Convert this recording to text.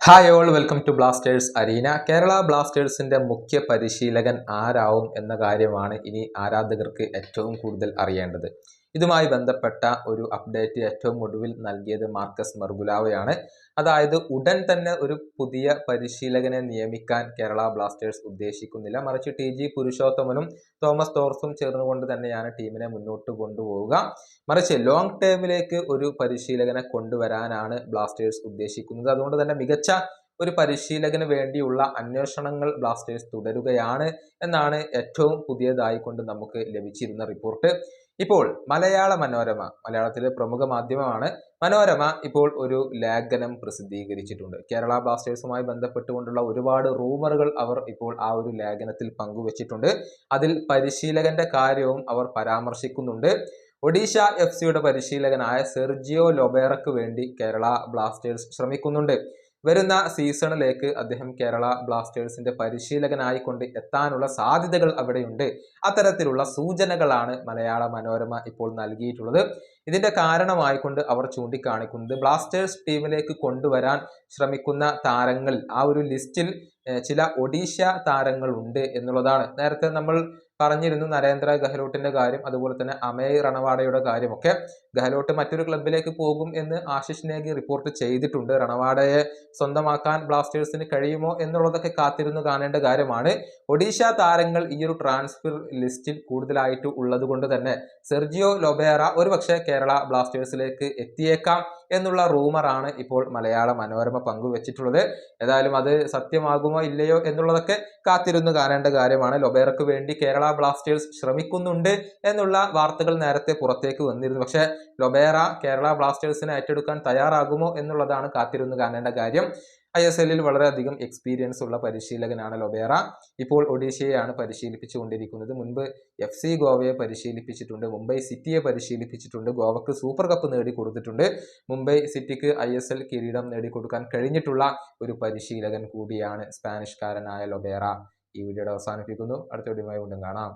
Hi all welcome to Blasters arena. Kerala ബ്ലാസ്റ്റേഴ്സിന്റെ മുഖ്യ പരിശീലകൻ ആരാവും എന്ന കാര്യമാണ് ഇനി ആരാധകർക്ക് ഏറ്റവും കൂടുതൽ അറിയേണ്ടത്. ഇതുമായി ബന്ധപ്പെട്ട ഒരു അപ്ഡേറ്റ് ഏറ്റവും ഒടുവിൽ നൽകിയത് മാർക്കസ് മർഗുലാവയാണ്. അതായത് ഉടൻ തന്നെ ഒരു പുതിയ പരിശീലകനെ നിയമിക്കാൻ കേരള ബ്ലാസ്റ്റേഴ്സ് ഉദ്ദേശിക്കുന്നില്ല, മറിച്ച് ടി.ജി. പുരുഷോത്തമനും തോമസ് തോർസും ചേർന്നുകൊണ്ട് തന്നെയാണ് ടീമിനെ മുന്നോട്ട് കൊണ്ടുപോവുക. മറിച്ച് ലോങ് ടേമിലേക്ക് ഒരു പരിശീലകനെ കൊണ്ടുവരാനാണ് ബ്ലാസ്റ്റേഴ്സ് ഉദ്ദേശിക്കുന്നത്. അതുകൊണ്ട് തന്നെ മികച്ച ഒരു പരിശീലകന് വേണ്ടിയുള്ള അന്വേഷണങ്ങൾ ബ്ലാസ്റ്റേഴ്സ് തുടരുകയാണ് എന്നാണ് ഏറ്റവും പുതിയതായി കൊണ്ട് നമുക്ക് ലഭിച്ചിരുന്ന റിപ്പോർട്ട്. ഇപ്പോൾ മലയാളത്തിലെ പ്രമുഖ മാധ്യമമാണ് മനോരമ ഇപ്പോൾ ഒരു ലേഖനം പ്രസിദ്ധീകരിച്ചിട്ടുണ്ട്. കേരള ബ്ലാസ്റ്റേഴ്സുമായി ബന്ധപ്പെട്ടുകൊണ്ടുള്ള ഒരുപാട് റൂമറുകൾ അവർ ഇപ്പോൾ ആ ഒരു ലേഖനത്തിൽ പങ്കുവച്ചിട്ടുണ്ട്. അതിൽ പരിശീലകന്റെ കാര്യവും അവർ പരാമർശിക്കുന്നുണ്ട്. ഒഡീഷ FC പരിശീലകനായ സെർജിയോ ലൊബേറയ്ക്ക് വേണ്ടി കേരള ബ്ലാസ്റ്റേഴ്സ് ശ്രമിക്കുന്നുണ്ട്. വരുന്ന സീസണിലേക്ക് അദ്ദേഹം കേരള ബ്ലാസ്റ്റേഴ്സിന്റെ പരിശീലകനായിക്കൊണ്ട് എത്താനുള്ള സാധ്യതകൾ അവിടെയുണ്ട്. അത്തരത്തിലുള്ള സൂചനകളാണ് മലയാള മനോരമ ഇപ്പോൾ നൽകിയിട്ടുള്ളത്. ഇതിന്റെ കാരണമായിക്കൊണ്ട് അവർ ചൂണ്ടിക്കാണിക്കുന്നത് ബ്ലാസ്റ്റേഴ്സ് ടീമിലേക്ക് കൊണ്ടുവരാൻ ശ്രമിക്കുന്ന താരങ്ങൾ ആ ഒരു ലിസ്റ്റിൽ ചില ഒഡീഷ താരങ്ങൾ ഉണ്ട് എന്നുള്ളതാണ്. നേരത്തെ നമ്മൾ പറഞ്ഞിരുന്നു നരേന്ദ്ര ഗെഹ്ലോട്ടിന്റെ കാര്യം, അതുപോലെ തന്നെ അമേയ് റണവാഡയുടെ കാര്യമൊക്കെ. ഗെഹ്ലോട്ട് മറ്റൊരു ക്ലബിലേക്ക് പോകും എന്ന് ആശിഷ് നേഗി റിപ്പോർട്ട് ചെയ്തിട്ടുണ്ട്. റണവാഡയെ സ്വന്തമാക്കാൻ ബ്ലാസ്റ്റേഴ്സിന് കഴിയുമോ എന്നുള്ളതൊക്കെ കാത്തിരുന്ന് കാണേണ്ട കാര്യമാണ്. ഒഡീഷ താരങ്ങൾ ഈ ഒരു ട്രാൻസ്ഫർ ലിസ്റ്റിൽ കൂടുതലായിട്ട് ഉള്ളത് കൊണ്ട് തന്നെ സെർജിയോ ലൊബേറ ഒരുപക്ഷെ കേരള ബ്ലാസ്റ്റേഴ്സിലേക്ക് എത്തിയേക്കാം എന്നുള്ള റൂമറാണ് ഇപ്പോൾ മലയാള മനോരമ പങ്കുവച്ചിട്ടുള്ളത്. ഏതായാലും അത് സത്യമാകുമോ ഇല്ലയോ എന്നുള്ളതൊക്കെ കാത്തിരുന്ന് കാണേണ്ട കാര്യമാണ്. ലൊബേറയ്ക്ക് വേണ്ടി കേരള ബ്ലാസ്റ്റേഴ്സ് ശ്രമിക്കുന്നുണ്ട് എന്നുള്ള വാർത്തകൾ നേരത്തെ പുറത്തേക്ക് വന്നിരുന്നു. പക്ഷേ ലൊബേറ കേരള ബ്ലാസ്റ്റേഴ്സിനെ ഏറ്റെടുക്കാൻ തയ്യാറാകുമോ എന്നുള്ളതാണ് കാത്തിരുന്ന് കാണേണ്ട കാര്യം. ISL വളരെയധികം എക്സ്പീരിയൻസ് ഉള്ള പരിശീലകനാണ് ലൊബേറ. ഇപ്പോൾ ഒഡീഷയെയാണ് പരിശീലിപ്പിച്ചുകൊണ്ടിരിക്കുന്നത്. മുൻപ് FC ഗോവയെ പരിശീലിപ്പിച്ചിട്ടുണ്ട്, മുംബൈ സിറ്റിയെ പരിശീലിപ്പിച്ചിട്ടുണ്ട്, ഗോവക്ക് സൂപ്പർ കപ്പ് നേടിക്കൊടുത്തിട്ടുണ്ട്. മുംബൈ സിറ്റിക്ക് ISL കിരീടം നേടിക്കൊടുക്കാൻ കഴിഞ്ഞിട്ടുള്ള ഒരു പരിശീലകൻ കൂടിയാണ് സ്പാനിഷ്കാരനായ ലൊബേറ. ഈ വീഡിയോയുടെ അവസാനിപ്പിക്കുന്നു. അടുത്ത വീഡിയോയുമായി വീണ്ടും കാണാം.